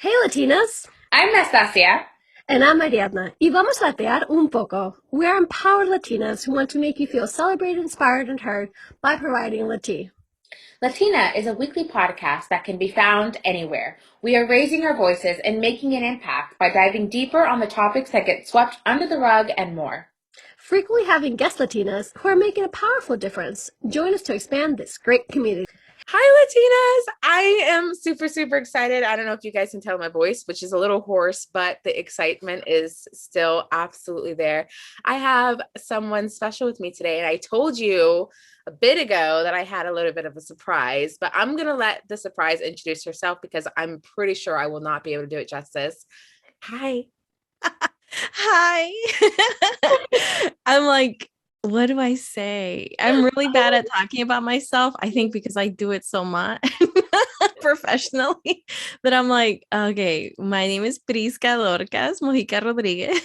Hey Latinas, I'm Nastasia. and I'm Ariadna, y vamos a latear un poco. We're empowered Latinas who want to make you feel celebrated, inspired, and heard by providing Lati. Latina is a weekly podcast that can be found anywhere. We are raising our voices and making an impact by diving deeper on the topics that get swept under the rug and more. Frequently having guest Latinas who are making a powerful difference. Join us to expand this great community. Hi, Latinas. I am super, super excited. I don't know if you guys can tell my voice, which is a little hoarse, but the excitement is still absolutely there. I have someone special with me today, and I told you a bit ago that I had a little bit of a surprise, but I'm going to let the surprise introduce herself because I'm pretty sure I will not be able to do it justice. Hi. Hi. I'm like, what do I say? I'm really bad at talking about myself. I think because I do it so much professionally that I'm like, okay, my name is Prisca Dorcas Mojica Rodriguez.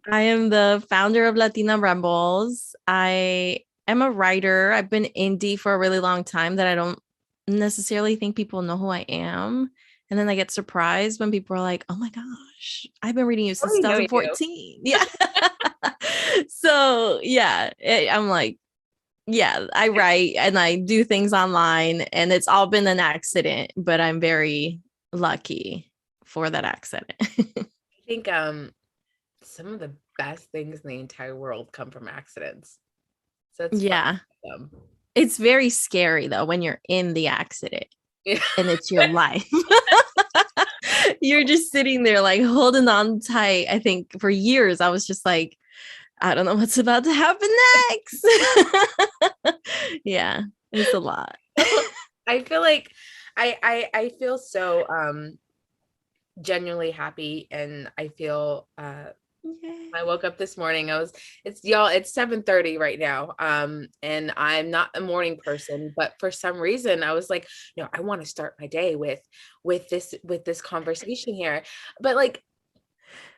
I am the founder of Latina Rebels. I am a writer. I've been indie for a really long time that I don't necessarily think people know who I am. And then I get surprised when people are like, oh my gosh, I've been reading you since I know you. 2014. Yeah. So, yeah, I'm like, yeah, I write and I do things online, and it's all been an accident, but I'm very lucky for that accident. I think some of the best things in the entire world come from accidents. So it's fun. Yeah. It's very scary though when you're in the accident and it's your life. You're just sitting there like holding on tight. I think for years I was just like, I don't know what's about to happen next. Yeah, it's a lot. I feel like I feel so genuinely happy, and I feel I woke up this morning. It's 7:30 right now. And I'm not a morning person, but for some reason I was like, I want to start my day with this conversation here. But like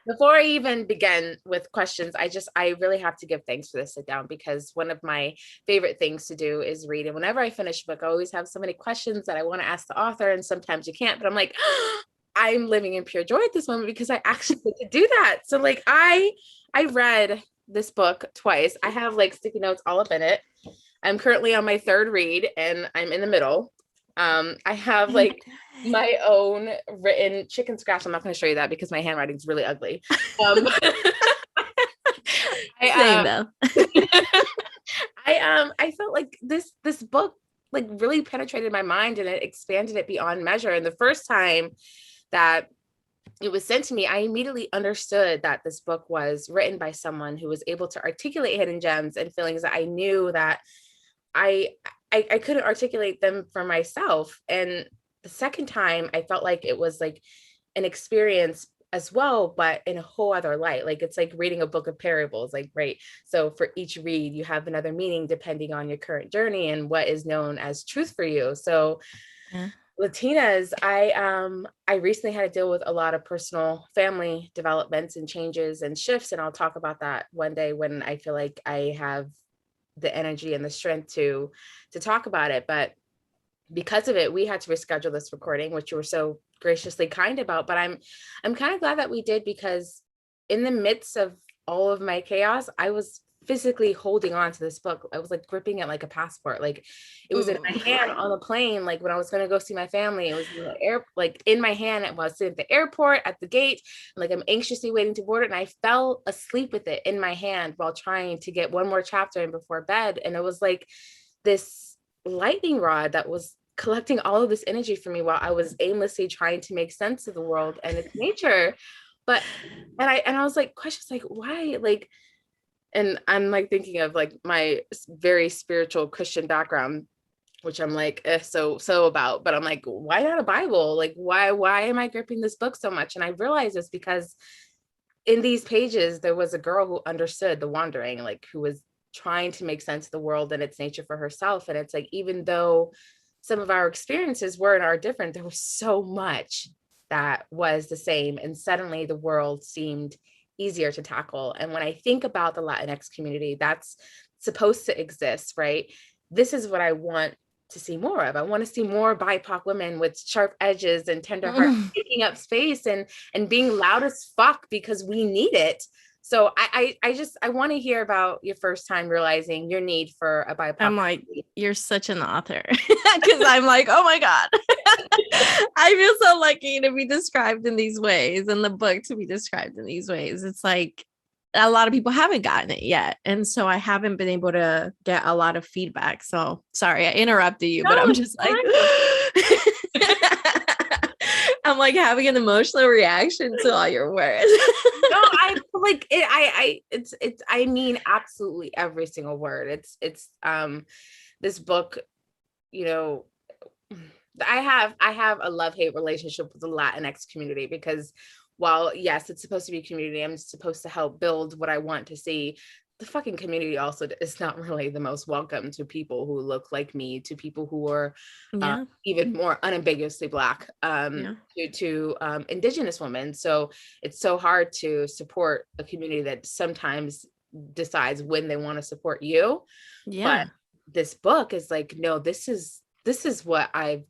before I even begin with questions, I really have to give thanks for this sit down, because one of my favorite things to do is read. And whenever I finish a book, I always have so many questions that I want to ask the author, and sometimes you can't, but I'm like, I'm living in pure joy at this moment because I actually get to do that. So like I read this book twice. I have like sticky notes all up in it. I'm currently on my third read and I'm in the middle. I have like my own written chicken scratch. I'm not going to show you that because my handwriting is really ugly. Same though. I felt like this book like really penetrated my mind, and it expanded it beyond measure. And the first time that it was sent to me, I immediately understood that this book was written by someone who was able to articulate hidden gems and feelings that I knew that I I couldn't articulate them for myself. And the second time, I felt like it was like an experience as well, but in a whole other light. Like it's like reading a book of parables, like, right. So for each read, you have another meaning depending on your current journey and what is known as truth for you. So Yeah. Latinas, I recently had to deal with a lot of personal family developments and changes and shifts, and I'll talk about that one day when I feel like I have the energy and the strength to talk about it. But because of it, we had to reschedule this recording, which you were so graciously kind about. But I'm kind of glad that we did, because in the midst of all of my chaos, I was physically holding on to this book. I was like gripping it like a passport. Like it was in my hand on the plane. Like when I was going to go see my family, it was in the air, like in my hand. It was at the airport at the gate. Like I'm anxiously waiting to board it. And I fell asleep with it in my hand while trying to get one more chapter in before bed. And it was like this lightning rod that was collecting all of this energy for me while I was aimlessly trying to make sense of the world and its nature. But and I was like, questions like, why? Like, and I'm like thinking of like my very spiritual Christian background, which I'm like so about, but I'm like, why not a Bible? Like why am I gripping this book so much? And I realized it's because in these pages there was a girl who understood the wandering, like who was trying to make sense of the world and its nature for herself. And it's like, even though some of our experiences were and are different, there was so much that was the same, and suddenly the world seemed easier to tackle. And when I think about the Latinx community that's supposed to exist, right, this is what I want to see more of. I want to see more BIPOC women with sharp edges and tender hearts taking up space and being loud as fuck because we need it. So I want to hear about your first time realizing your need for a BIPOC. I'm like, you're such an author, because I'm like, oh my God. I feel so lucky to be described in these ways, and the book to be described in these ways. It's like a lot of people haven't gotten it yet. And so I haven't been able to get a lot of feedback. So sorry, I interrupted you, but I'm just like, I'm like having an emotional reaction to all your words. No, I like it. I mean, absolutely every single word. It's this book, you know, I have a love-hate relationship with the Latinx community, because while yes, it's supposed to be a community, I'm supposed to help build what I want to see. The fucking community also is not really the most welcome to people who look like me, to people who are even more unambiguously Black, to Indigenous women. So it's so hard to support a community that sometimes decides when they want to support you. But this book is like, no, this is what I've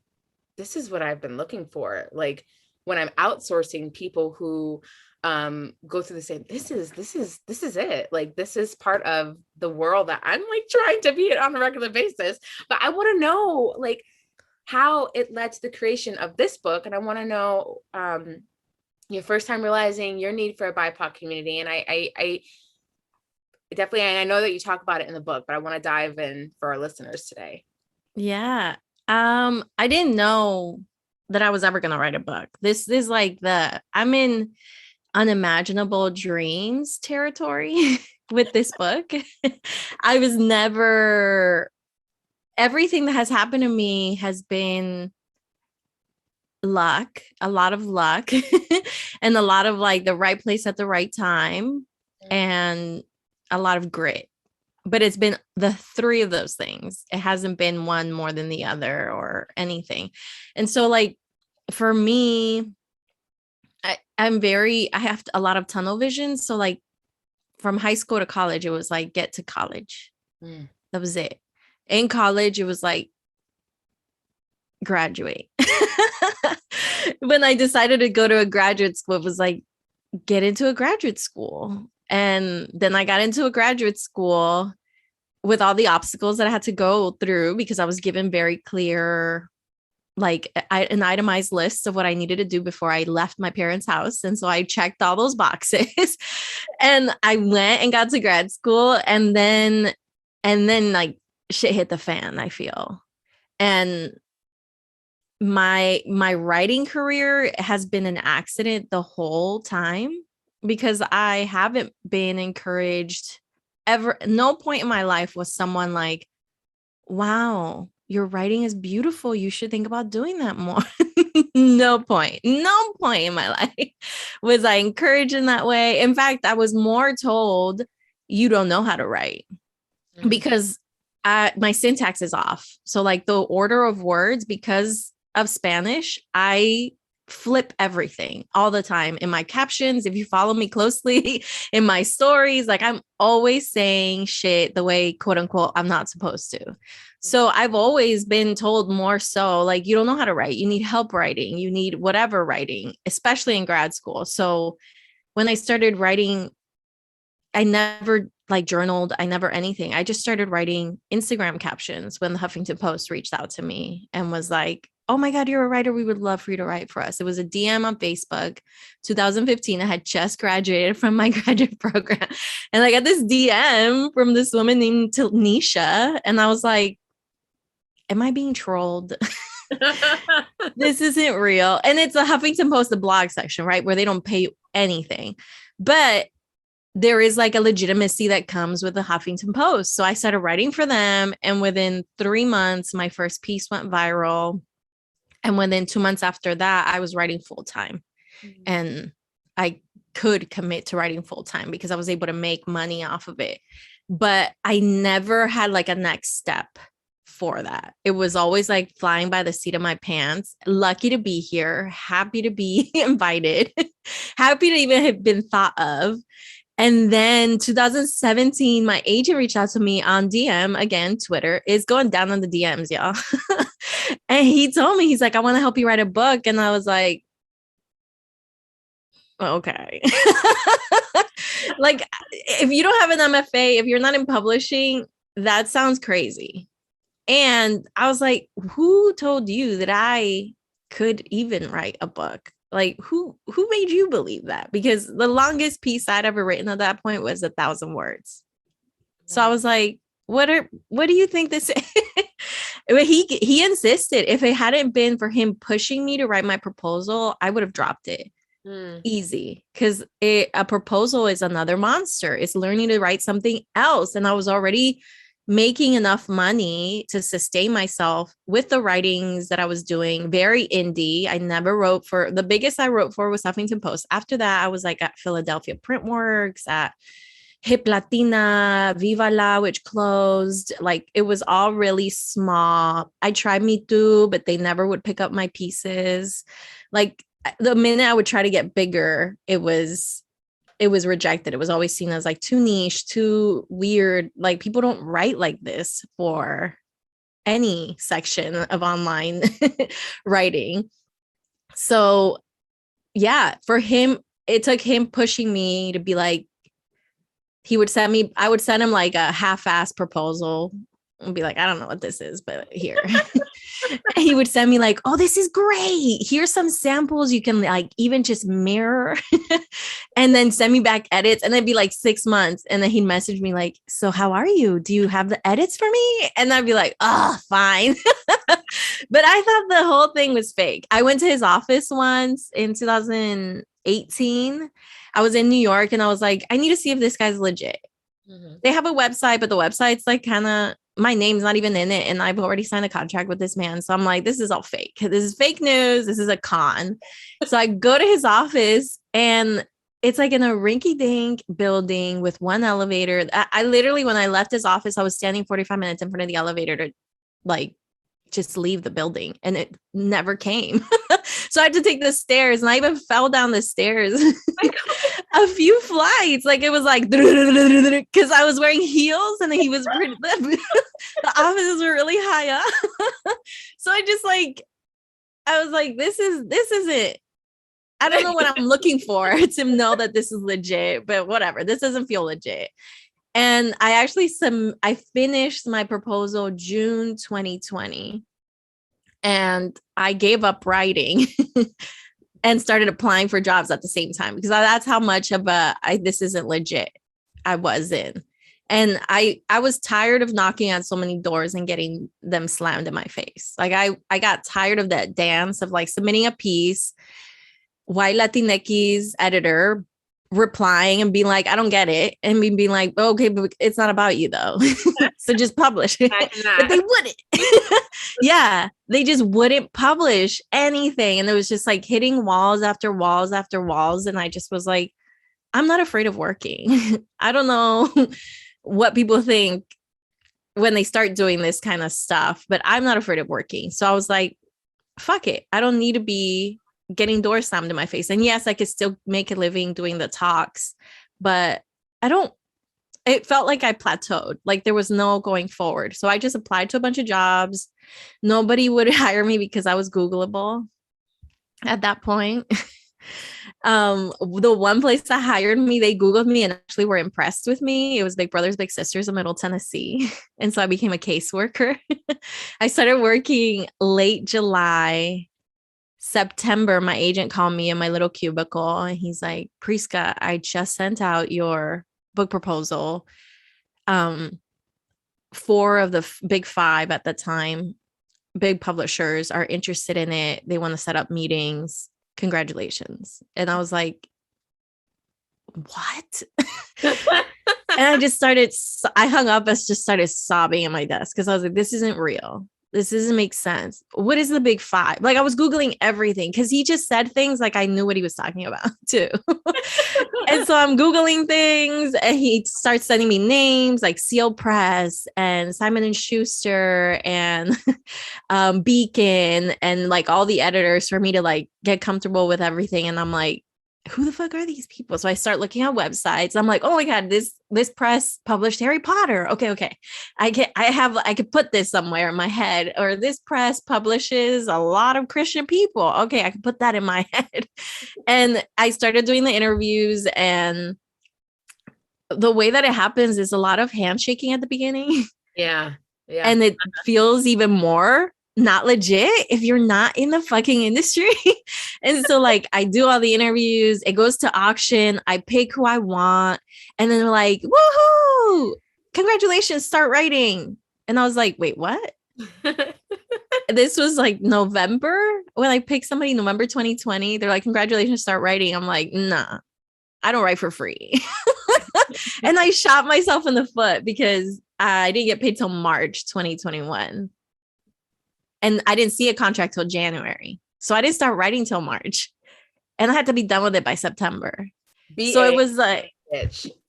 been looking for. Like when I'm outsourcing people who go through the same, this is it. Like, this is part of the world that I'm like trying to be in on a regular basis. But I want to know like how it led to the creation of this book. And I want to know your first time realizing your need for a BIPOC community. And I definitely, and I know that you talk about it in the book, but I want to dive in for our listeners today. Yeah. I didn't know that I was ever going to write a book. This is like I'm in unimaginable dreams territory with this book. I was never, everything that has happened to me has been luck, a lot of luck, and a lot of like the right place at the right time, and a lot of grit. But it's been the three of those things. It hasn't been one more than the other or anything. And so like for me, I have a lot of tunnel vision. So like from high school to college, it was like, get to college. That was it. In college, it was like, graduate. When I decided to go to a graduate school, it was like, get into a graduate school. And then I got into a graduate school with all the obstacles that I had to go through, because I was given very clear, like an itemized list of what I needed to do before I left my parents' house. And so I checked all those boxes and I went and got to grad school, and then like shit hit the fan, I feel. And my writing career has been an accident the whole time, because I haven't been encouraged ever. No point in my life was someone like, wow, your writing is beautiful, you should think about doing that more. No point in my life was I encouraged in that way. In fact, I was more told, you don't know how to write, because my syntax is off. So like the order of words, because of Spanish, I flip everything all the time in my captions. If you follow me closely in my stories, like I'm always saying shit the way, quote unquote, I'm not supposed to. So I've always been told more so like, you don't know how to write. You need help writing. You need whatever writing, especially in grad school. So when I started writing, I never like journaled. I never anything. I just started writing Instagram captions when the Huffington Post reached out to me and was like, oh my God, you're a writer. We would love for you to write for us. It was a DM on Facebook, 2015. I had just graduated from my graduate program. And I got this DM from this woman named Nisha. And I was like, am I being trolled? This isn't real. And it's a Huffington Post, the blog section, right? Where they don't pay you anything. But there is like a legitimacy that comes with the Huffington Post. So I started writing for them. And within 3 months, my first piece went viral. And within 2 months after that, I was writing full time. And I could commit to writing full time because I was able to make money off of it. But I never had like a next step for that. It was always like flying by the seat of my pants. Lucky to be here. Happy to be invited. Happy to even have been thought of. And then 2017, my agent reached out to me on DM. Again, Twitter is going down on the DMs, y'all. And he told me, he's like, I want to help you write a book. And I was like, okay. Like, if you don't have an MFA, if you're not in publishing, that sounds crazy. And I was like, who told you that I could even write a book? Like, who made you believe that? Because the longest piece I'd ever written at that point was 1,000 words. So I was like, what do you think this is? But he insisted. If it hadn't been for him pushing me to write my proposal, I would have dropped it. Easy, because a proposal is another monster. It's learning to write something else. And I was already making enough money to sustain myself with the writings that I was doing. Very indie. I never wrote for, the biggest I wrote for was Huffington Post. After that, I was like at Philadelphia Printworks, at Hip Latina, Viva La, which closed. Like, it was all really small. I tried Me Too, but they never would pick up my pieces. Like, the minute I would try to get bigger, it was rejected. It was always seen as like too niche, too weird. Like, people don't write like this for any section of online writing. So yeah, for him, it took him pushing me to be like, I would send him like a half-ass proposal and be like, I don't know what this is, but here. He would send me like, oh, this is great. Here's some samples you can like even just mirror and then send me back edits. And it'd be like 6 months. And then he'd message me like, so how are you? Do you have the edits for me? And I'd be like, oh, fine. But I thought the whole thing was fake. I went to his office once in 2018. I was in New York and I was like, I need to see if this guy's legit. They have a website, but the website's like kind of, my name's not even in it. And I've already signed a contract with this man. So I'm like, this is all fake. This is fake news. This is a con. So I go to his office and it's like in a rinky dink building with one elevator. I literally, when I left his office, I was standing 45 minutes in front of the elevator to like just leave the building, and it never came. So I had to take the stairs, and I even fell down the stairs a few flights. Like, it was like, because I was wearing heels and he was the offices were really high up. So I was like, this isn't, I don't know what I'm looking for to know that this is legit, but whatever. This doesn't feel legit. And I finished my proposal June 2020, and I gave up writing and started applying for jobs at the same time, because that's how much of this isn't legit I was in. And I was tired of knocking on so many doors and getting them slammed in my face. Like, I got tired of that dance of like submitting a piece, white Latinx editor replying and being like, I don't get it. And me being like, oh, okay, but it's not about you though. So just publish it. But they wouldn't. Yeah, they just wouldn't publish anything. And it was just like hitting walls after walls after walls. And I just was like, I'm not afraid of working. I don't know what people think when they start doing this kind of stuff, but I'm not afraid of working. So I was like, fuck it. I don't need to be getting doors slammed in my face. And yes, I could still make a living doing the talks, but it felt like I plateaued. Like, there was no going forward. So I just applied to a bunch of jobs. Nobody would hire me because I was Googleable at that point. The one place that hired me, they Googled me and actually were impressed with me. It was Big Brothers Big Sisters of Middle Tennessee. And so I became a caseworker. I started working late July. September, my agent called me in my little cubicle and he's like, Prisca, I just sent out your book proposal. 4 of the big 5 at the time, big publishers, are interested in it. They want to set up meetings. Congratulations. And I was like, what? And I hung up and just started sobbing at my desk because I was like, this isn't real. This doesn't make sense. What is the big 5? Like, I was Googling everything because he just said things like I knew what he was talking about too. And so I'm Googling things and he starts sending me names like Seal Press and Simon and Schuster and Beacon and like all the editors for me to like get comfortable with everything. And I'm like, who the fuck are these people? So I start looking at websites. I'm like, oh my God, this press published Harry Potter. Okay. I could put this somewhere in my head, or this press publishes a lot of Christian people. Okay, I can put that in my head. And I started doing the interviews, and the way that it happens is a lot of handshaking at the beginning. Yeah. Yeah. And it feels even more not legit if you're not in the fucking industry. And so like I do all the interviews, it goes to auction, I pick who I want, and then they're like, woohoo, congratulations, start writing. And I was like, wait, what? This was like November when I picked somebody, November 2020. They're like, congratulations, start writing. I'm like, nah, I don't write for free. And I shot myself in the foot because I didn't get paid till March 2021. And I didn't see a contract till January. So I didn't start writing till March. And I had to be done with it by September. So it was like,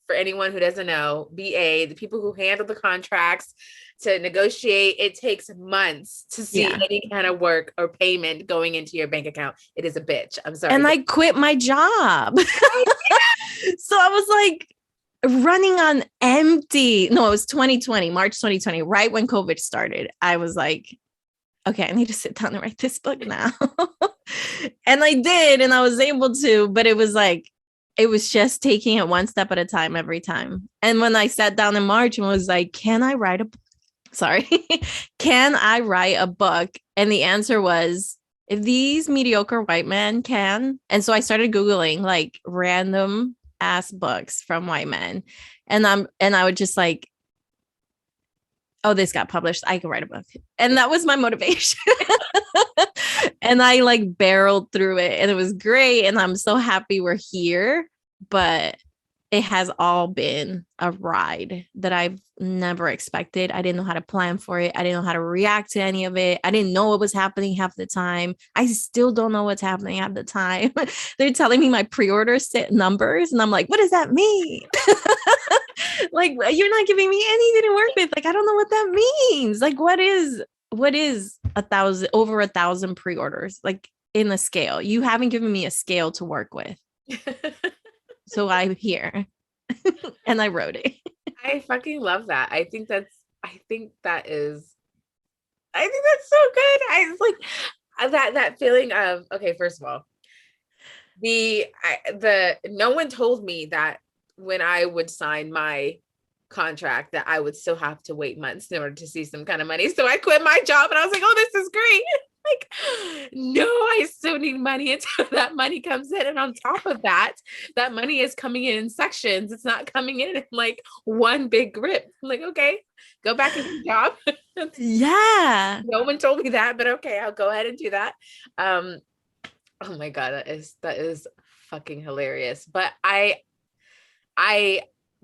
for anyone who doesn't know, BA, the people who handle the contracts to negotiate, it takes months to see any kind of work or payment going into your bank account. It is a bitch. I'm sorry. And I quit my job. So I was like running on empty. No, it was 2020, March 2020, right when COVID started. I was like, okay, I need to sit down and write this book now. And I did, and I was able to, but it was like, it was just taking it one step at a time every time. And when I sat down in March and was like, can I write a book? And the answer was, if these mediocre white men can. And so I started Googling like random ass books from white men. And I would just like, oh, this got published, I can write a book. And that was my motivation. And I like barreled through it, and it was great. And I'm so happy we're here, but it has all been a ride that I've never expected. I didn't know how to plan for it. I didn't know how to react to any of it. I didn't know what was happening half the time. I still don't know what's happening half the time. They're telling me my pre-order set numbers, and I'm like, what does that mean? Like, you're not giving me anything to work with. Like, I don't know what that means. Like, what is 1,000, over 1,000 pre-orders, like in the scale? You haven't given me a scale to work with. So I'm here. And I wrote it. I fucking love that. I think that's so good. I like that feeling of, okay, first of all, no one told me that when I would sign my contract that I would still have to wait months in order to see some kind of money. So I quit my job and I was like, oh, this is great. Like, no, I still need money until that money comes in. And on top of that, that money is coming in sections. It's not coming in like one big rip. I'm like, okay, go back to your job. Yeah. No one told me that, but okay, I'll go ahead and do that. Oh my God, that is fucking hilarious. But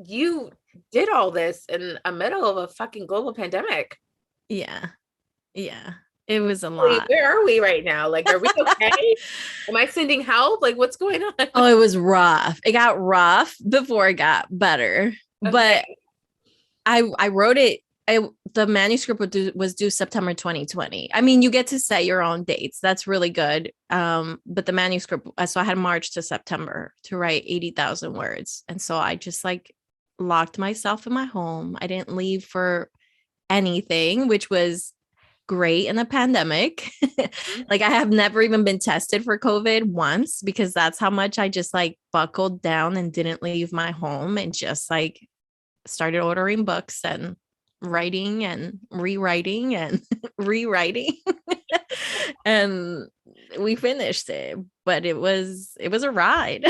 you did all this in the middle of a fucking global pandemic. Yeah. It was a lot. Where are we right now? Like, are we okay? Am I sending help? Like, what's going on? Oh, it was rough. It got rough before it got better. Okay. But I wrote it. The manuscript was due September 2020. I mean, you get to set your own dates. That's really good. But the manuscript, so I had March to September to write 80,000 words. And so I just like locked myself in my home. I didn't leave for anything, which was great in a pandemic. Like, I have never even been tested for COVID once, because that's how much I just like buckled down and didn't leave my home and just like started ordering books and writing and rewriting and rewriting. And we finished it, but it was a ride.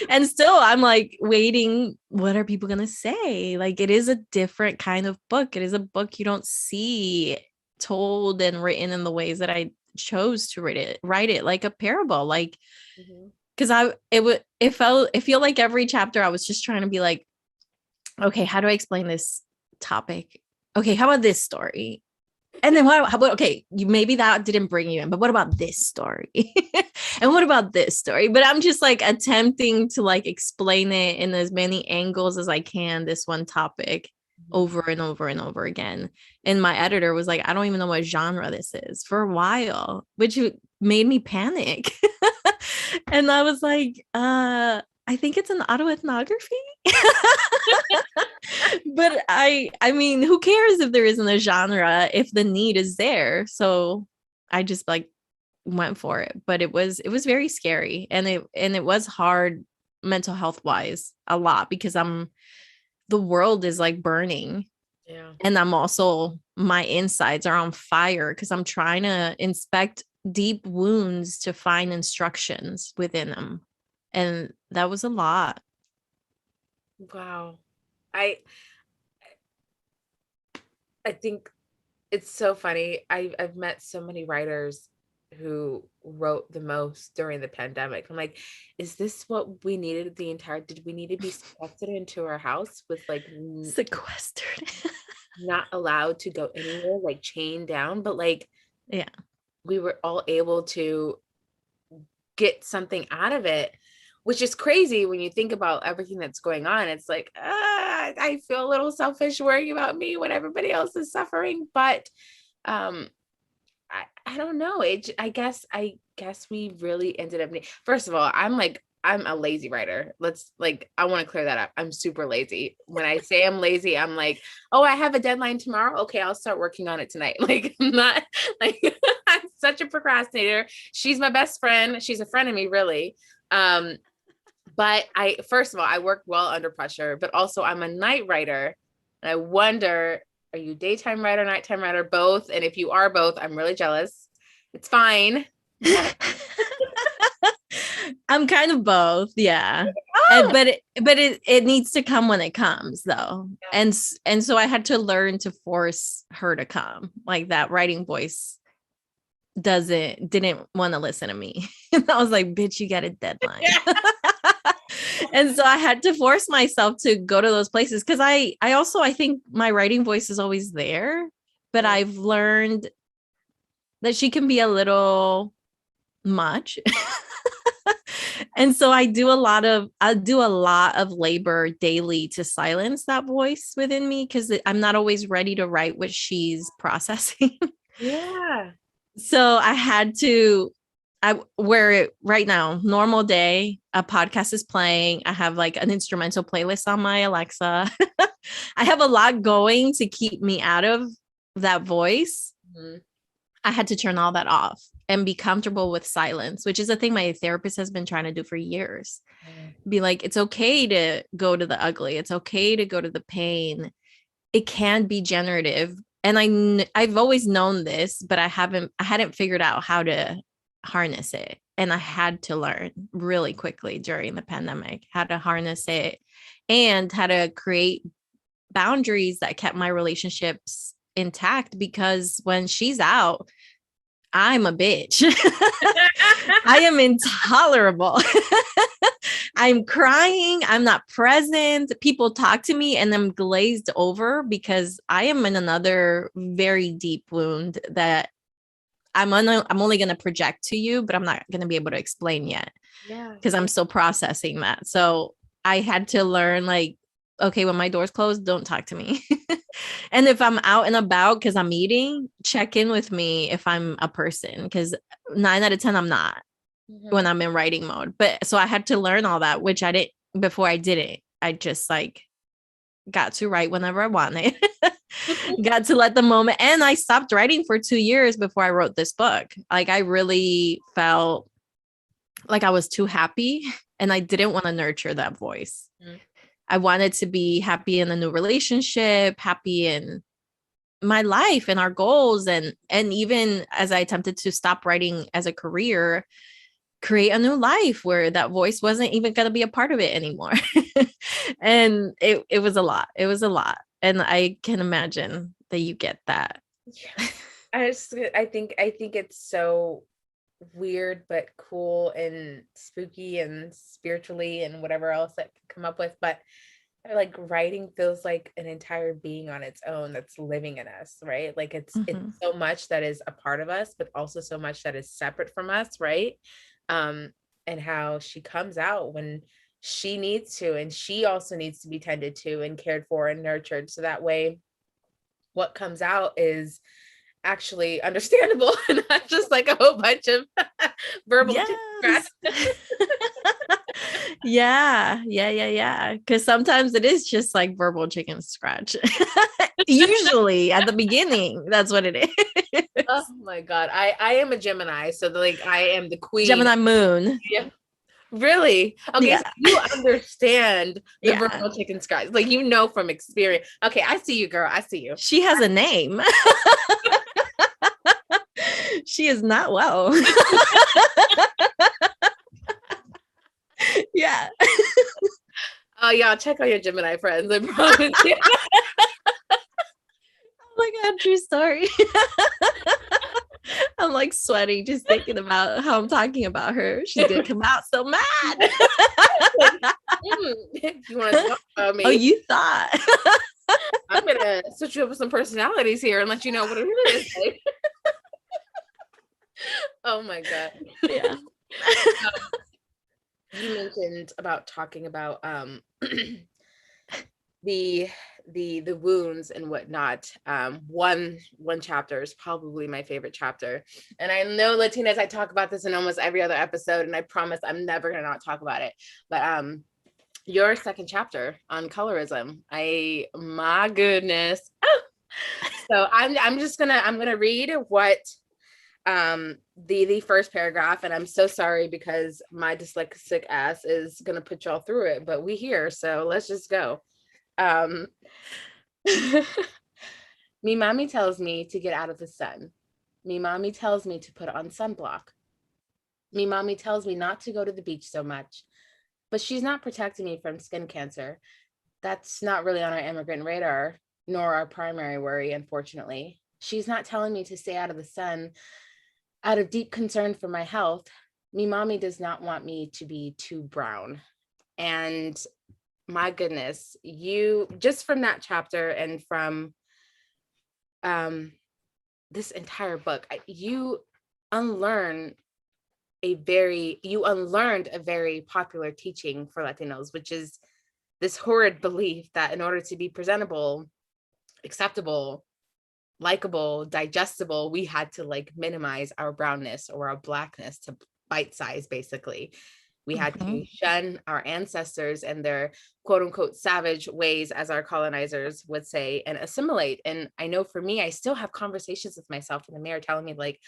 And still I'm like waiting, what are people gonna say? Like, it is a different kind of book. It is a book you don't see told and written in the ways that I chose to write it like a parable. Like, because it feel like every chapter I was just trying to be like, okay, how do I explain this topic? Okay, how about this story? And then how about, okay, maybe that didn't bring you in, but what about this story? And what about this story? But I'm just like attempting to like explain it in as many angles as I can, this one topic, over and over and over again. And my editor was like, I don't even know what genre this is, for a while, which made me panic. And I was like, I think it's an autoethnography. But I mean, who cares if there isn't a genre if the need is there? So I just like went for it. But it was very scary, and it was hard mental health wise a lot, because the world is like burning. Yeah. And I'm also, my insides are on fire because I'm trying to inspect deep wounds to find instructions within them. And that was a lot. Wow. I I think it's so funny. I've met so many writers who wrote the most during the pandemic. I'm like, is this what we needed did we need to be sequestered into our house with like Sequestered. not allowed to go anywhere, like chained down, but like Yeah. we were all able to get something out of it, which is crazy when you think about everything that's going on. It's like, I feel a little selfish worrying about me when everybody else is suffering, but um I don't know. I guess we really ended up first of all, I'm a lazy writer. I want to clear that up. I'm super lazy. When I say I'm lazy, I'm like, oh, I have a deadline tomorrow. Okay, I'll start working on it tonight. Like, I'm not like I'm such a procrastinator. She's my best friend. She's a friend of me, really. But first of all, I work well under pressure, but also I'm a night writer. And I wonder, are you daytime writer, nighttime writer, both? And if you are both, I'm really jealous. It's fine. I'm kind of both, yeah. Oh, But it needs to come when it comes, though. And so I had to learn to force her to come. Like, that writing voice didn't want to listen to me. And I was like, bitch, you got a deadline. And so I had to force myself to go to those places, because I think my writing voice is always there, but I've learned that she can be a little much. And so I do a lot of labor daily to silence that voice within me, because I'm not always ready to write what she's processing. yeah. So I had to, where right now, normal day, a podcast is playing. I have like an instrumental playlist on my Alexa. I have a lot going to keep me out of that voice. Mm-hmm. I had to turn all that off and be comfortable with silence, which is a thing my therapist has been trying to do for years. Be like, it's okay to go to the ugly. It's okay to go to the pain. It can be generative. And I've always known this, but I hadn't figured out how to harness it. And I had to learn really quickly during the pandemic how to harness it and how to create boundaries that kept my relationships intact, because when she's out, I'm a bitch. I am intolerable. I'm crying. I'm not present. People talk to me and I'm glazed over because I am in another very deep wound that I'm only going to project to you, but I'm not going to be able to explain yet. Yeah. Because I'm still processing that. So I had to learn, like, okay, when my door's closed, don't talk to me. And if I'm out and about because I'm eating, check in with me if I'm a person, because 9 out of 10, I'm not when I'm in writing mode. But so I had to learn all that, which I didn't before. I didn't. I just like got to write whenever I wanted. Got to let the moment. And I stopped writing for 2 years before I wrote this book. Like, I really felt like I was too happy and I didn't want to nurture that voice. I wanted to be happy in a new relationship, happy in my life and our goals. And even as I attempted to stop writing as a career, create a new life where that voice wasn't even going to be a part of it anymore. And it was a lot. It was a lot. And I can imagine that you get that. Yeah. I think it's so weird but cool and spooky and spiritually and whatever else that can come up with, but like writing feels like an entire being on its own that's living in us, right? Like it's so much that is a part of us, but also so much that is separate from us, right? And how she comes out when she needs to, and she also needs to be tended to and cared for and nurtured, so that way what comes out is actually understandable and not just like a whole bunch of verbal Yes. Yeah. Because sometimes it is just like verbal chicken scratch. Usually at the beginning, that's what it is. Oh my God. I am a Gemini, so like I am the queen. Gemini moon. Yeah. Really? Okay, Yeah. so you understand the Yeah. verbal chicken scratch. Like you know from experience. Okay, I see you, girl. I see you. She has a name. She is not well. Yeah. Oh, y'all check on your Gemini friends. I promise you. Oh my God, true story. I'm like sweating just thinking about how I'm talking about her. She's gonna come out so mad. You want to talk about me? Oh, you thought? I'm gonna switch you up with some personalities here and let you know what it really is like. Oh my God. Yeah. You mentioned about talking about the wounds and whatnot. One chapter is probably my favorite chapter, and I know Latinas, I talk about this in almost every other episode, and I promise I'm never gonna not talk about it. But your second chapter on colorism, my goodness. So I'm gonna read what the first paragraph, and I'm so sorry because my dyslexic ass is gonna put y'all through it, but we here, so let's just go. Me mommy tells me to get out of the sun. Me mommy tells me to put on sunblock. Me mommy tells me not to go to the beach so much, but she's not protecting me from skin cancer. That's not really on our immigrant radar, nor our primary worry, unfortunately. She's not telling me to stay out of the sun out of deep concern for my health. Me mommy does not want me to be too brown. And my goodness, you just from that chapter and from this entire book, you unlearned a very popular teaching for Latinos, which is this horrid belief that in order to be presentable, acceptable, likable, digestible, we had to like minimize our brownness or our blackness to bite size, basically. We had to shun our ancestors and their quote unquote savage ways, as our colonizers would say, and assimilate. And I know for me, I still have conversations with myself in the mirror telling me like,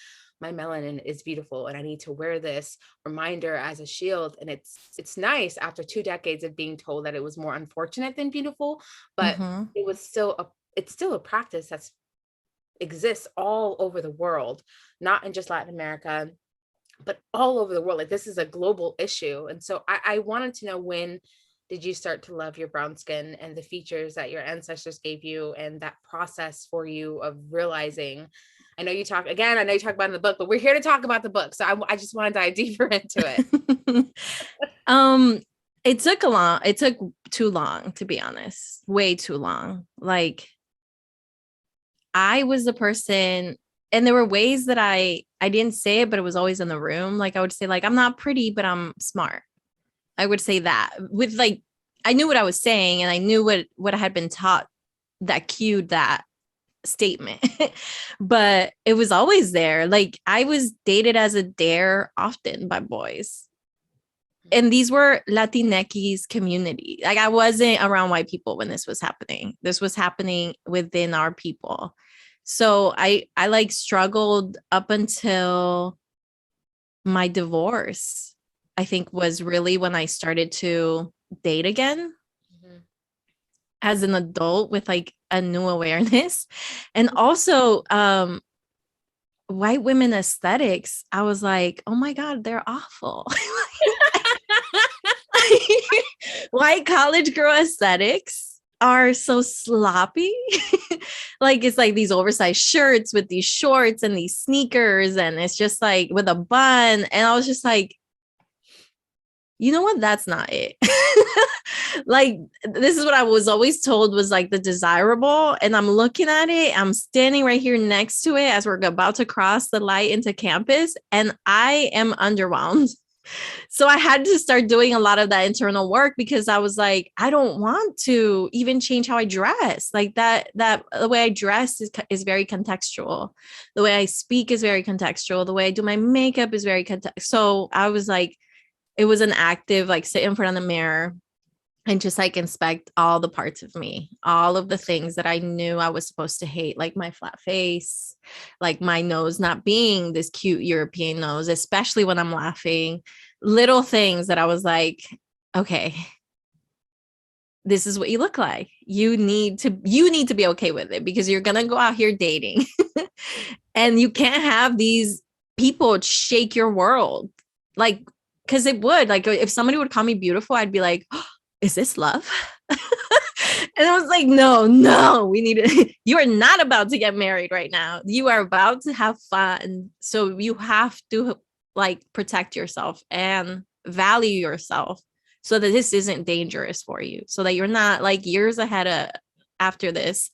my melanin is beautiful and I need to wear this reminder as a shield. And it's nice after 2 decades of being told that it was more unfortunate than beautiful, but it's still a practice that's exists all over the world, not in just Latin America, but all over the world. Like this is a global issue. And so I wanted to know, when did you start to love your brown skin and the features that your ancestors gave you, and that process for you of realizing? I know you talk about it in the book, but we're here to talk about the book. So I just want to dive deeper into it. It took too long, to be honest, way too long. Like I was the person, and there were ways that I didn't say it, but it was always in the room. Like I would say like, I'm not pretty, but I'm smart. I would say that with like, I knew what I was saying and I knew what I had been taught that cued that statement, but it was always there. Like I was dated as a dare often by boys. And these were Latinx community. Like I wasn't around white people when this was happening. This was happening within our people. So I like struggled up until my divorce, I think was really when I started to date again as an adult with like a new awareness. And also white women aesthetics, I was like, oh my God, they're awful. White college girl aesthetics are so sloppy. Like it's like these oversized shirts with these shorts and these sneakers, and it's just like with a bun. And I was just like, you know what? That's not it. Like this is what I was always told was like the desirable. And I'm looking at it. I'm standing right here next to it as we're about to cross the light into campus, and I am underwhelmed. So I had to start doing a lot of that internal work because I was like, I don't want to even change how I dress. Like that the way I dress is very contextual. The way I speak is very contextual. The way I do my makeup is very contextual. So I was like, it was an active, like sit in front of the mirror and just like inspect all the parts of me, all of the things that I knew I was supposed to hate, like my flat face, like my nose not being this cute European nose, especially when I'm laughing, little things that I was like, okay, this is what you look like. You need to be okay with it because you're going to go out here dating and you can't have these people shake your world. Like, cause it would, like, if somebody would call me beautiful, I'd be like, oh, is this love? And I was like, no, we need to, you are not about to get married right now. You are about to have fun. So you have to like protect yourself and value yourself so that this isn't dangerous for you. So that you're not like years ahead of after this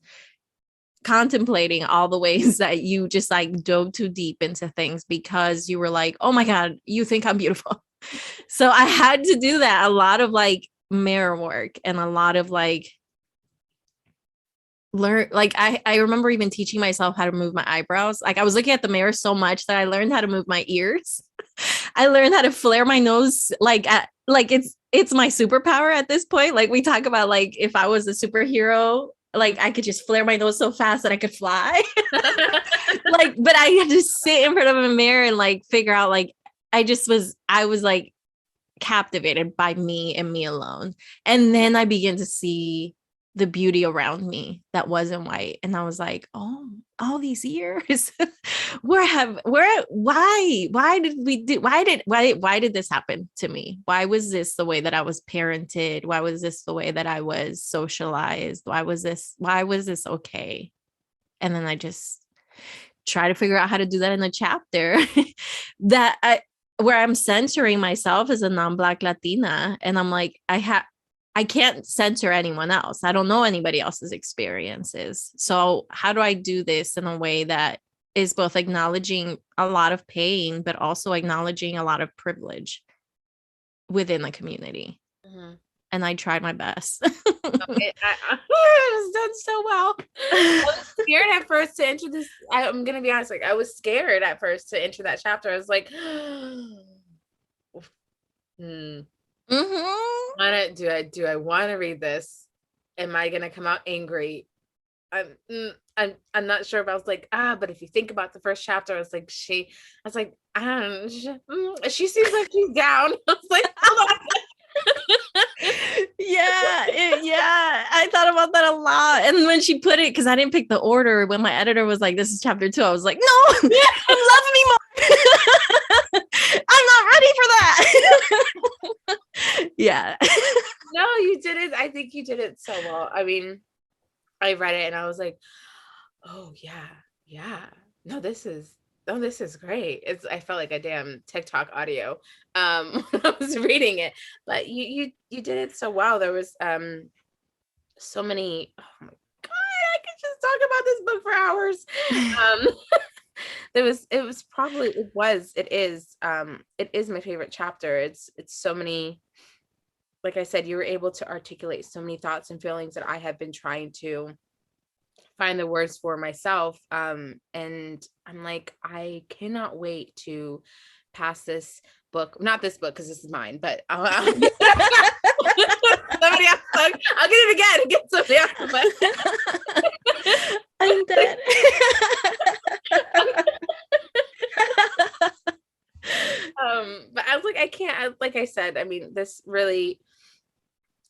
contemplating all the ways that you just like dove too deep into things because you were like, oh my God, you think I'm beautiful. So I had to do that. A lot of like mirror work and a lot of like learn, like I remember even teaching myself how to move my eyebrows. Like I was looking at the mirror so much that I learned how to move my ears. I learned how to flare my nose like it's my superpower at this point. Like we talk about like if I was a superhero, like I could just flare my nose so fast that I could fly. Like, but I had to sit in front of a mirror and like figure out like I was like captivated by me and me alone. And then I began to see the beauty around me that wasn't white. And I was like, oh, all these years, why did this happen to me? Why was this the way that I was parented? Why was this the way that I was socialized? Why was this okay? And then I just try to figure out how to do that in a chapter where I'm censoring myself as a non-Black Latina. And I'm like, I can't censor anyone else. I don't know anybody else's experiences. So how do I do this in a way that is both acknowledging a lot of pain, but also acknowledging a lot of privilege within the community? Mm-hmm. And I tried my best. It was done so well. I was scared at first to enter this. I'm gonna be honest, like I was scared at first to enter that chapter. I was like, do I want to read this? Am I gonna come out angry? I'm not sure. But I was like, but if you think about the first chapter, I was like, she seems like she's down. I was like, hold on. Yeah, I thought about that a lot. And when she put it, because I didn't pick the order, when my editor was like, this is chapter 2, I was like, no, love me more. I'm not ready for that. Yeah. No, you did it. I think you did it so well. I mean, I read it and I was like, oh yeah. No, this is great. I felt like a damn TikTok audio when I was reading it. But you did it so well. There was so many, oh my God, I could just talk about this book for hours. It is my favorite chapter. It's so many, like I said, you were able to articulate so many thoughts and feelings that I have been trying to find the words for myself. And I'm like, I cannot wait to pass this book, not this book, because this is mine, but somebody else. I'll get it again and get somebody else. I'm dead. But I was like, I can't, like I said, I mean, this really,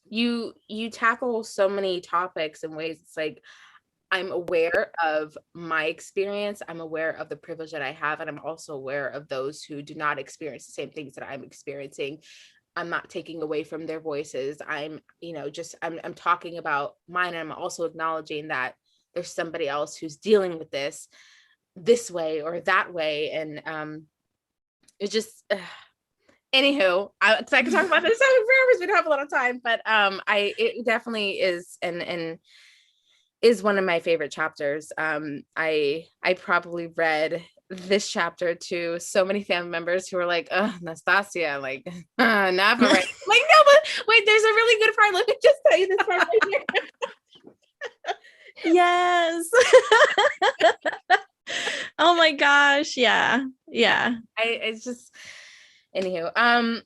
you tackle so many topics in ways. It's like, I'm aware of my experience. I'm aware of the privilege that I have. And I'm also aware of those who do not experience the same things that I'm experiencing. I'm not taking away from their voices. I'm talking about mine. And I'm also acknowledging that there's somebody else who's dealing with this way or that way. And it's just, anywho, I could talk about this for hours. We don't have a lot of time, but it definitely is and is one of my favorite chapters. I probably read this chapter to so many family members who are like, oh, Nastasia, like, enough already. Like, no, but wait, there's a really good part. Let me just tell you this part right here. Yes. Oh my gosh. Yeah. Yeah. It's just, anywho,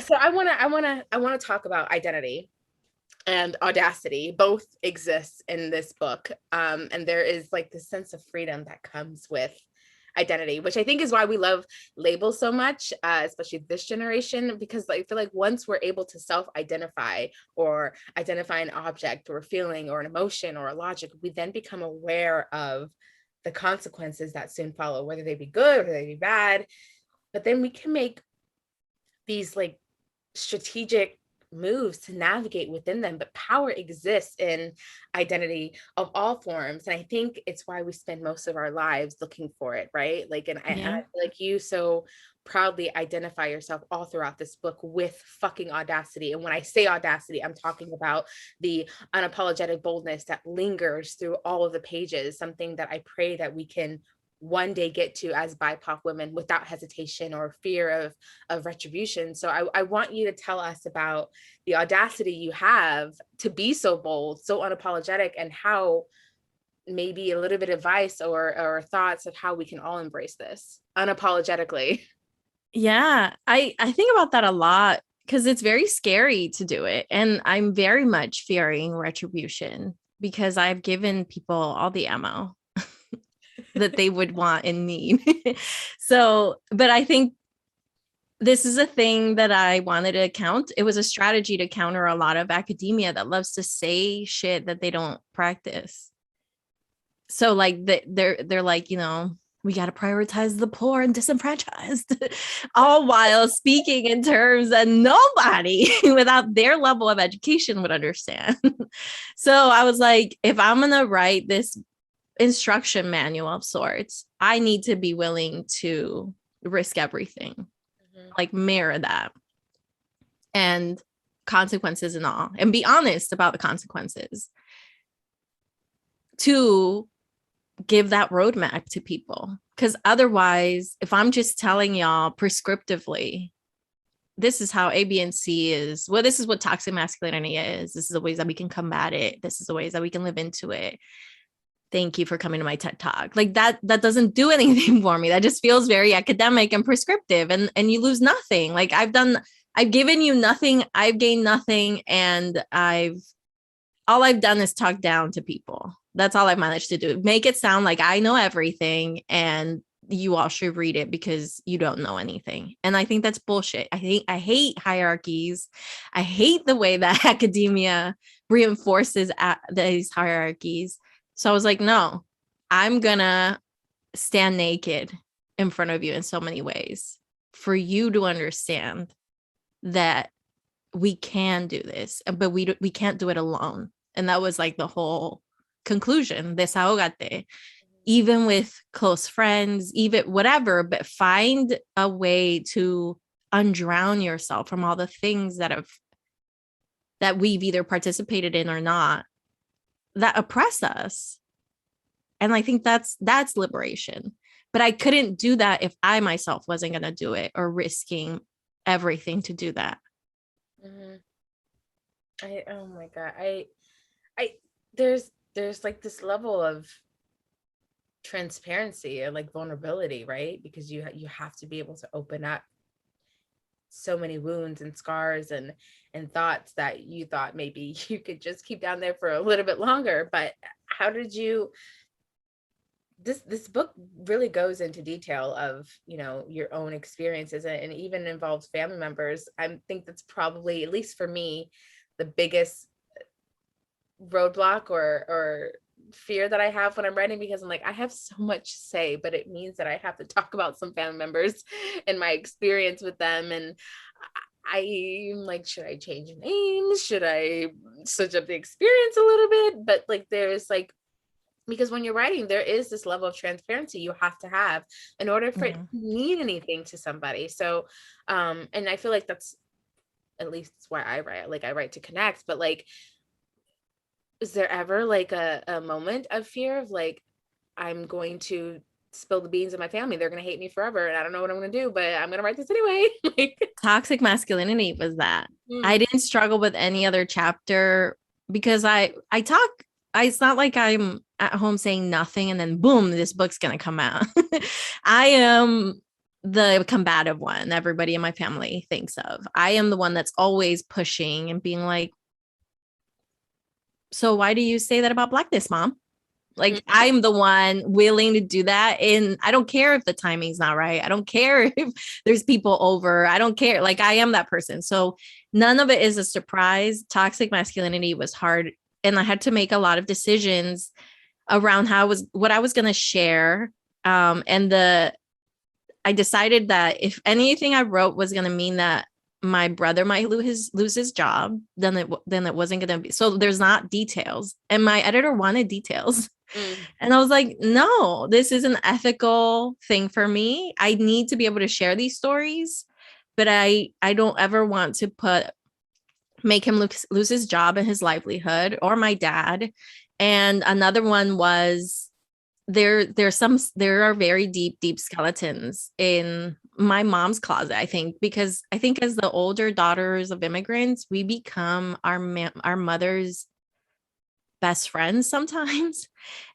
so I want to talk about identity and audacity. Both exist in this book, and there is like this sense of freedom that comes with identity, which I think is why we love labels so much, especially this generation, because I feel like once we're able to self-identify or identify an object or a feeling or an emotion or a logic, we then become aware of the consequences that soon follow, whether they be good or they be bad. But then we can make these like strategic moves to navigate within them. But power exists in identity of all forms, and I think it's why we spend most of our lives looking for it, right? Like, and I feel like you so proudly identify yourself all throughout this book with fucking audacity. And when I say audacity, I'm talking about the unapologetic boldness that lingers through all of the pages, something that I pray that we can one day get to as BIPOC women without hesitation or fear of retribution. So I want you to tell us about the audacity you have to be so bold, so unapologetic, and how maybe a little bit of advice or thoughts of how we can all embrace this unapologetically. Yeah. I think about that a lot because it's very scary to do it. And I'm very much fearing retribution because I've given people all the ammo that they would want and need. So, but I think this is a thing that I wanted to count. It was a strategy to counter a lot of academia that loves to say shit that they don't practice. So like they're like, you know, we got to prioritize the poor and disenfranchised, all while speaking in terms that nobody without their level of education would understand. So I was like, if I'm going to write this instruction manual of sorts, I need to be willing to risk everything, like mirror that and consequences and all, and be honest about the consequences to give that roadmap to people. Because otherwise, if I'm just telling y'all prescriptively, this is how A, B, and C is, well, this is what toxic masculinity is. This is the ways that we can combat it. This is the ways that we can live into it. Thank you for coming to my TED Talk. Like that doesn't do anything for me. That just feels very academic and prescriptive, and you lose nothing. Like I've given you nothing. I've gained nothing. And all I've done is talk down to people. That's all I've managed to do. Make it sound like I know everything and you all should read it because you don't know anything. And I think that's bullshit. I hate hierarchies. I hate the way that academia reinforces these hierarchies. So I was like, no, I'm gonna stand naked in front of you in so many ways for you to understand that we can do this, but we can't do it alone. And that was like the whole conclusion, desahogate, even with close friends, even whatever, but find a way to undrown yourself from all the things that we've either participated in or not that oppress us. And I think that's liberation. But I couldn't do that if I myself wasn't going to do it or risking everything to do that. Oh my God. There's like this level of transparency and like vulnerability, right? Because you have to be able to open up so many wounds and scars and thoughts that you thought maybe you could just keep down there for a little bit longer. But how did you, this book really goes into detail of, you know, your own experiences and even involves family members. I think that's probably, at least for me, the biggest roadblock or fear that I have when I'm writing, because I'm like, I have so much to say, but it means that I have to talk about some family members and my experience with them. And I'm like, should I change names? Should I switch up the experience a little bit? But like, there's like, because when you're writing, there is this level of transparency you have to have in order for it to mean anything to somebody. So, and I feel like that's, at least why I write. Like I write to connect, but like, is there ever like a moment of fear of like, I'm going to spill the beans in my family. They're going to hate me forever. And I don't know what I'm going to do, but I'm going to write this anyway. Toxic masculinity was that. Mm. I didn't struggle with any other chapter because I talk. It's not like I'm at home saying nothing and then boom, this book's gonna come out. I am the combative one everybody in my family thinks of. I am the one that's always pushing and being like, so why do you say that about blackness, mom? Like, I'm the one willing to do that. And I don't care if the timing's not right. I don't care if there's people over. I don't care. Like, I am that person. So none of it is a surprise. Toxic masculinity was hard. And I had to make a lot of decisions around what I was going to share. I decided that if anything I wrote was going to mean that my brother might lose his job, then it wasn't going to be. So there's not details. And my editor wanted details. And I was like, no, this is an ethical thing for me. I need to be able to share these stories, but I don't ever want to make him lose his job and his livelihood, or my dad. And another one was there are very deep skeletons in my mom's closet, I think, because I think as the older daughters of immigrants, we become our mother's best friends sometimes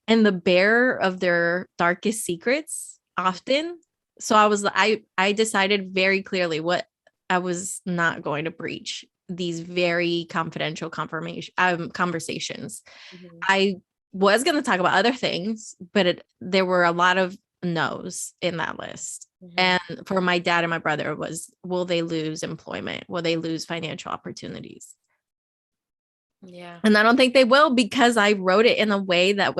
and the bearer of their darkest secrets often. So I decided very clearly what I was not going to breach, these very confidential conversations. I was going to talk about other things, but there were a lot of no's in that list. And for my dad and my brother will they lose employment? Will they lose financial opportunities? Yeah. And I don't think they will, because I wrote it in a way that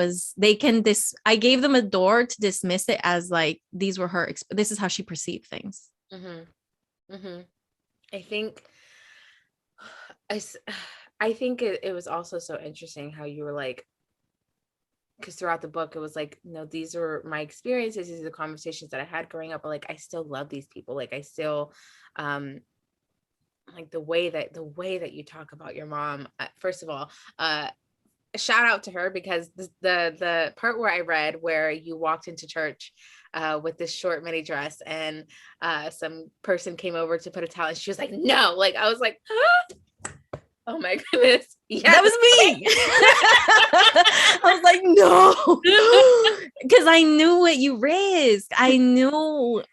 I gave them a door to dismiss it as like, these were this is how she perceived things. I think it was also so interesting how you were like, because throughout the book, it was like, no, these are my experiences. These are the conversations that I had growing up, but like, I still love these people. Like, I still, like the way that you talk about your mom, first of all, shout out to her, because the part where I read where you walked into church with this short mini dress and some person came over to put a towel and she was like, no, like I was like, huh? Oh my goodness. Yes. That was me. I was like, no, because I knew what you risked. I knew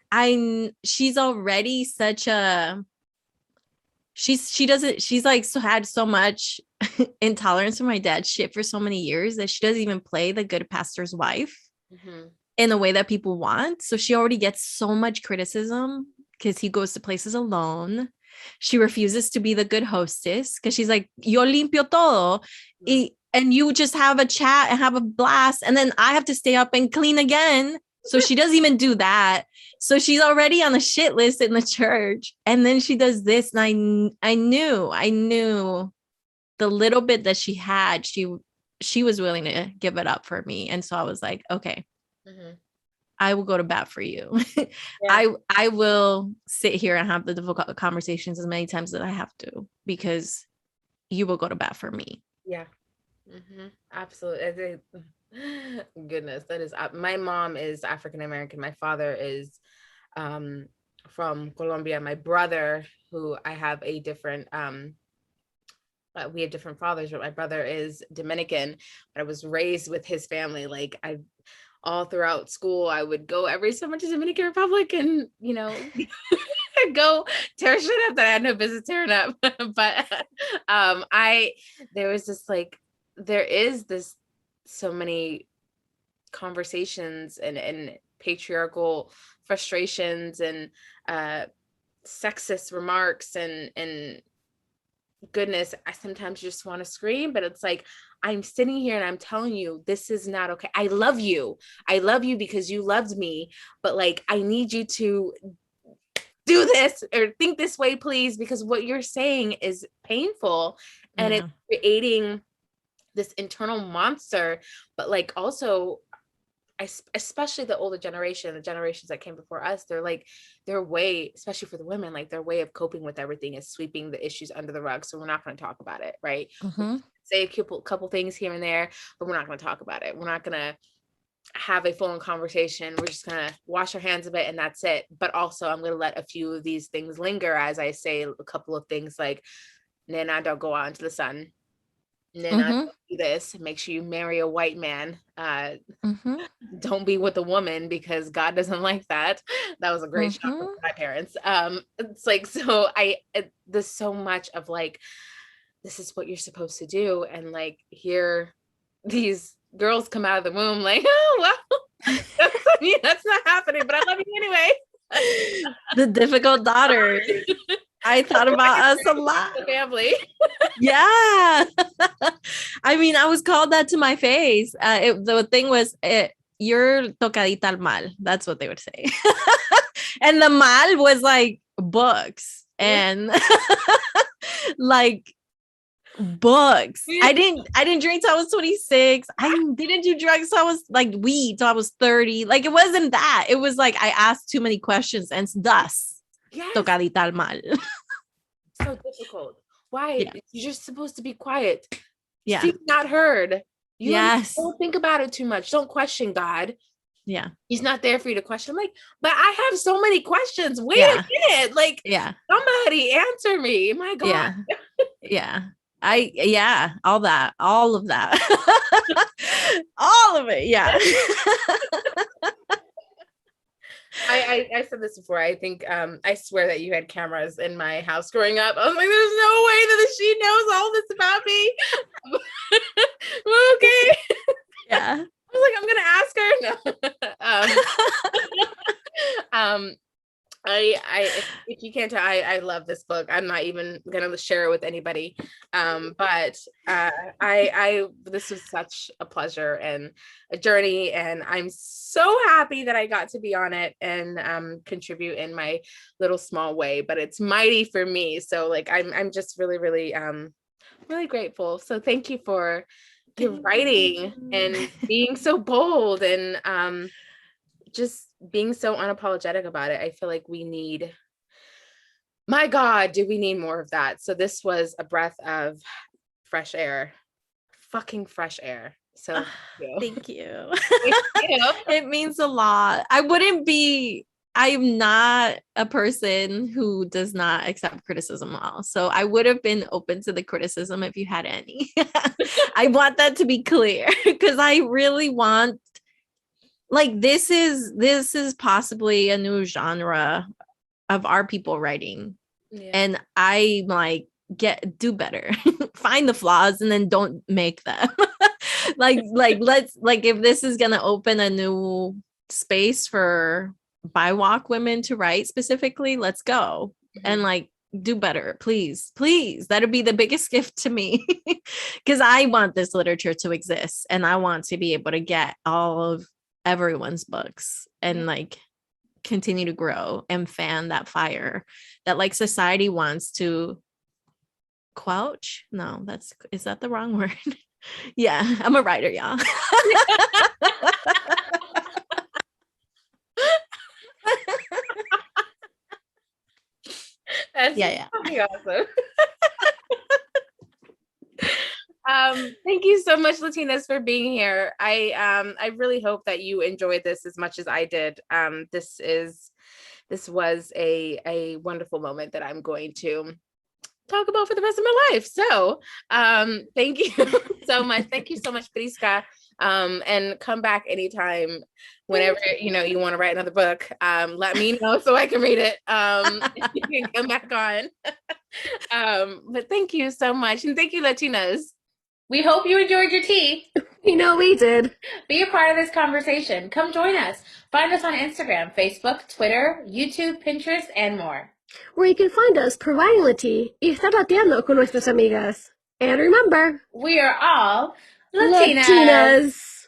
she's already such a, she's like, had so much intolerance for my dad's shit for so many years that she doesn't even play the good pastor's wife in a way that people want. So she already gets so much criticism because he goes to places alone. She refuses to be the good hostess because she's like, yo limpio todo. And you just have a chat and have a blast. And then I have to stay up and clean again. So she doesn't even do that. So she's already on a shit list in the church. And then she does this. And I knew the little bit that she had, she was willing to give it up for me. And so I was like, okay, I will go to bat for you. Yeah. I will sit here and have the difficult conversations as many times as I have to, because you will go to bat for me. Yeah. Absolutely. Goodness, that is, my mom is African American. My father is from Colombia. My brother, who I have a different we have different fathers, but my brother is Dominican. But I was raised with his family. Like, all throughout school, I would go every summer to Dominican Republic and, you know, go tear shit up that I had no business tearing up. But there is this, so many conversations and patriarchal frustrations and sexist remarks and goodness, I sometimes just want to scream, but it's like, I'm sitting here and I'm telling you, this is not okay. I love you because you loved me, but like, I need you to do this or think this way, please, because what you're saying is painful and it's creating this internal monster. But like, also, especially the older generation, the generations that came before us, they're like, their way, especially for the women, like their way of coping with everything is sweeping the issues under the rug. So we're not going to talk about it, right? Say a couple things here and there, but we're not going to talk about it. We're not going to have a full-on conversation. We're just gonna wash our hands of it and that's it. But also I'm gonna let a few of these things linger as I say a couple of things like, Nana, don't go out into the sun. Nana, don't do this. Make sure you marry a white man. Don't be with a woman because God doesn't like that. That was a great shock for my parents. It's like, so there's so much of like, this is what you're supposed to do. And like, here these girls come out of the womb like, oh, well, that's not happening, but I love you anyway. The difficult daughter. I thought about us a lot. The family. Yeah. I mean, I was called that to my face. The thing was, you're tocadita al mal. That's what they would say. And the mal was like books and like books. I didn't drink till I was 26. I didn't do drugs till I was like weed till I was 30. Like it wasn't that. It was like I asked too many questions and thus tocadita al mal. So difficult. Why? Yeah. You're just supposed to be quiet. Yeah. Speak not heard. You yes. Don't think about it too much. Don't question God. Yeah. He's not there for you to question. I'm like, but I have so many questions. Wait a minute. Like, somebody answer me. My God. Yeah. All of that. All of it. Yeah. I said this before. I think I swear that you had cameras in my house growing up. I was like, there's no way that she knows all this about me. Okay. Yeah. I was like, I'm gonna ask her. No. If you can't tell, I love this book. I'm not even gonna share it with anybody. But this was such a pleasure and a journey, and I'm so happy that I got to be on it and contribute in my little small way. But it's mighty for me. So like I'm just really, really really grateful. So thank you for your writing and being so bold and just being so unapologetic about it. I feel like we need, my God, do we need more of that? So this was a breath of fresh air, fucking fresh air. So thank you. It means a lot. I'm not a person who does not accept criticism well. So I would have been open to the criticism if you had any. I want that to be clear because I really want, like, this is possibly a new genre of our people writing. And I like do better. Find the flaws and then don't make them. like if this is gonna open a new space for BIPOC women to write specifically, let's go. And like do better, please. That'll be the biggest gift to me because I want this literature to exist and I want to be able to get all of everyone's books and like continue to grow and fan that fire that like society wants to quench. No, is that the wrong word? Yeah, I'm a writer, y'all. That's awesome. Thank you so much, Latinas, for being here. I really hope that you enjoyed this as much as I did. This was a wonderful moment that I'm going to talk about for the rest of my life. So thank you so much. Thank you so much, Prisca. And come back anytime whenever you want to write another book. Let me know so I can read it. You can come back on. But thank you so much. And thank you, Latinas. We hope you enjoyed your tea. We know we did. Be a part of this conversation. Come join us. Find us on Instagram, Facebook, Twitter, YouTube, Pinterest, and more. Where you can find us providing the tea y estar lateando con nuestras amigas. And remember, we are all Latinas. Latinas.